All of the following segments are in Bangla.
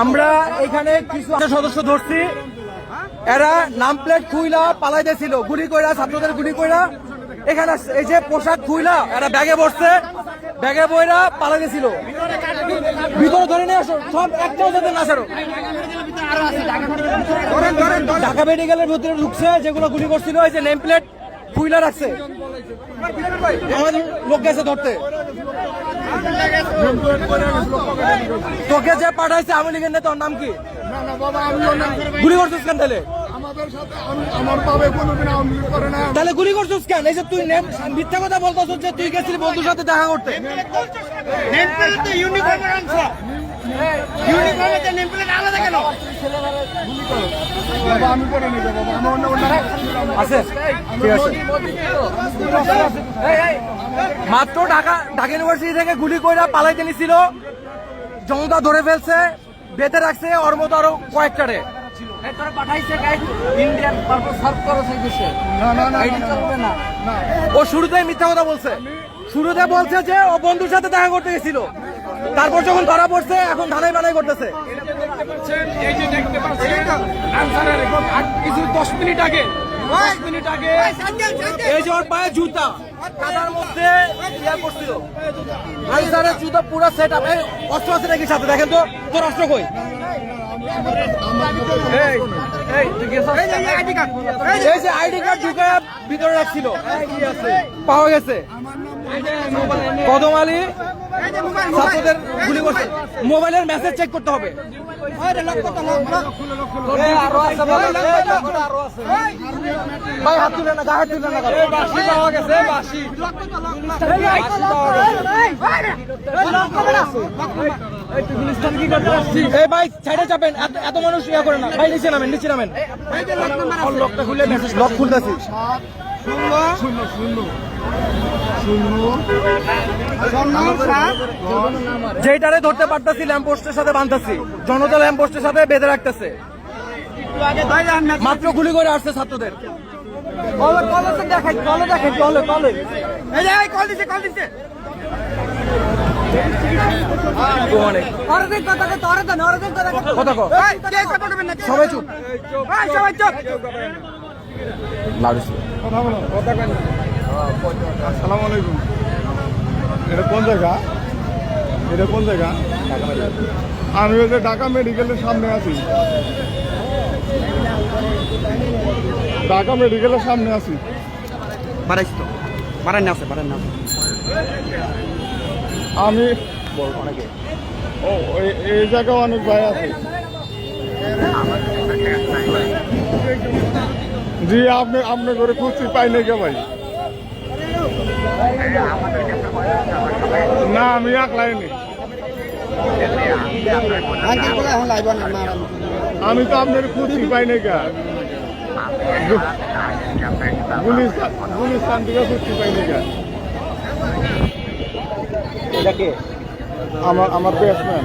আমরা এখানে কিছু সদস্য ধরছি, এরা নাম প্লেট খুইলা পালাইতেছিল, গুলি কইরা ছাত্রদের গুলি কইরা এখানে এই যে পোশাক খুইলা এরা ব্যাগে বসছে, ব্যাগে বইরা পালাইতেছিল। ভিতরে ধরে নিয়ে আসো, সব একটাও যাতে না ছাড়ো। ঢাকা মেডিকেলের ভিতরে ঢুকছে, যেগুলো গুলি করছিল এই যে নেম প্লেট খুইলা রাখছে, আমাদের লোক গেছে ধরতে। তোকে যে পাঠাইছে আওয়ামী লীগের নেতা, ওর নাম কি? গুলি করছিস কেন তাহলে? তাহলে গুলি করছিস কেন? এই যে তুই মিথ্যা কথা বলতেছ যে তুই গেছিলি বন্ধুর সাথে দেখা করতে। মাত্র ঢাকা ইউনিভার্সিটি থেকে গুলি কইরা পালাইতে নিছিল, জনতা ধরে ফেলছে, বেঁধে রাখছে, ওর মতো আরো কয়েকটারে। ও শুরুতেই মিথ্যা কথা বলছে, শুরুতে বলছে যে ও বন্ধুর সাথে দেখা করতে গেছিল, তারপর যখন ধরা পড়ছে এখন ধানাই বানাই করতেছে। কিছু 10 মিনিট আগে এই যে ওর পায়ে জুতা কাদার মধ্যে করছিল, আনসারের জুতা পুরো সেট আপ। অস্ত্র আছে নাকি সাথে? দেখেন তো তোর অস্ত্র কই? এই যে আইডি কার্ড ঢুকে ভিতরে রাখছিল, পাওয়া গেছে। কদম আলী ছাত্রদের গুলি করছে, মোবাইলের মেসেজ চেক করতে হবে। ভাই হাত তুলে না, হাত তুলে না, বাঁশি পাওয়া গেছে, বাঁশি। এই ভাই সাইডে চাপেন, এত মানুষ ইয়া করে না ভাই, নিচে নামেন, নিচে নামেন। লকটা খুলে মেসেজ লক খুলতেছি। যেটারে ধরতে পারতাছি ল্যাম্পপোস্টের সাথে বাঁধতাছি, জনতা ল্যাম্পপোস্টের সাথে বেঁধে রাখতেছে। মাত্র গুলি করে আসছে ছাত্রদের। সবাই চুপ, আসসালামু আলাইকুম। এটা কোন জায়গা? এটা কোন জায়গা? আমি ওই যে ঢাকা মেডিকেলের সামনে আছি, ঢাকা মেডিকেলের সামনে আছি। আমি ও এই জায়গায় অনেক ভাই আছে। জি আপনি করে খুঁজছি, পাই নাই কে ভাই? না আমি একলাইনি, আমি তো আপনার খুঁজছি, পাই নাই কে? গুলিস্তান থেকে খুঁজছি, পাই নাই কে? আমার ব্যাটসম্যান।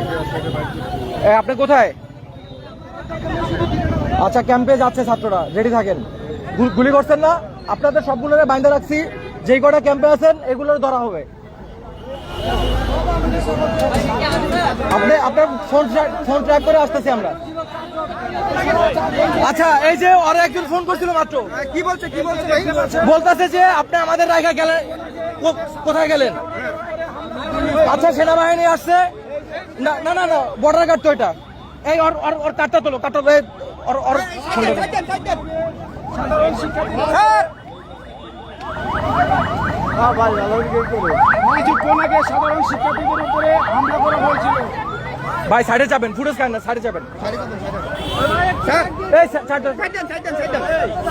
আপনি কোথায়? আচ্ছা, ক্যাম্পে যাচ্ছে ছাত্ররা, রেডি থাকেন। গুলি করছেন না? আপনাদের সবগুলোরে বাইন্ধা রাখছি, যেই কটা ক্যাম্পে আছেন এগুলোর ধরা হবে। আপনি আপনার ফোন ট্র্যাক করে আসতেছি আমরা। আচ্ছা, এই যে ওরা একজন ফোন করছিল মাত্র, কি বলছে? বলতেছে যে আপনি আমাদের রায়গা গেলেন, কোথায় গেলেন? আচ্ছা, সেনাবাহিনী আসছে। না না না, বর্ডার গার্ড তো এটা। এই ওর কাটটা তোলো, কাটটা কিছুক্ষণ আগে সাধারণ শিক্ষার্থীদের উপরে হামলা করা হয়েছিল। ভাই সাইডে যাবেন, ফুটেজ কান না, সাইডে যাবেন।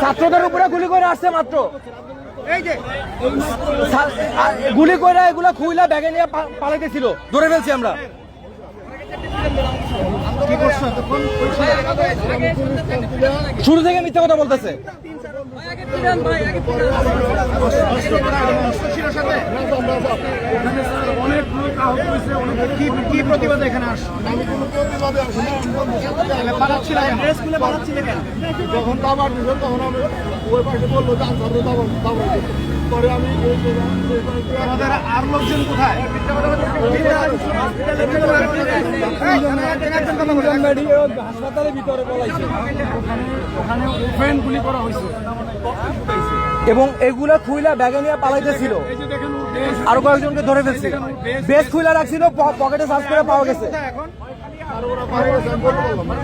ছাত্রদের উপরে গুলি করে আসছে মাত্র, গুলি করে এগুলো খুইলা ব্যাগে নিয়ে পালাইতেছিল, ধরে ফেলছি আমরা। শুরু থেকে মিথ্যা কথা বলতেছে। কি প্রতিবাদ এখানে যখন দাবার দিল তখন আমি ওই পাশে বললো যে পরে আমি আমাদের আর লোকজন কোথায়? হাসপাতালের ভিতরে পলাইছে, ওখানে ওপেন গুলি করা হয়েছে। এবং এগুলা খুইলা ব্যাগে নিয়ে পালাইতেছিল। এই যে দেখেন ওর বেশ আরো কয়েকজনকে ধরে ফেলছে, বেশ খুইলা রাখছিল, পকেটে সার্চ করে পাওয়া গেছে। এখন আর ওরা পারে গেছে, আমি বলতে পারলাম না।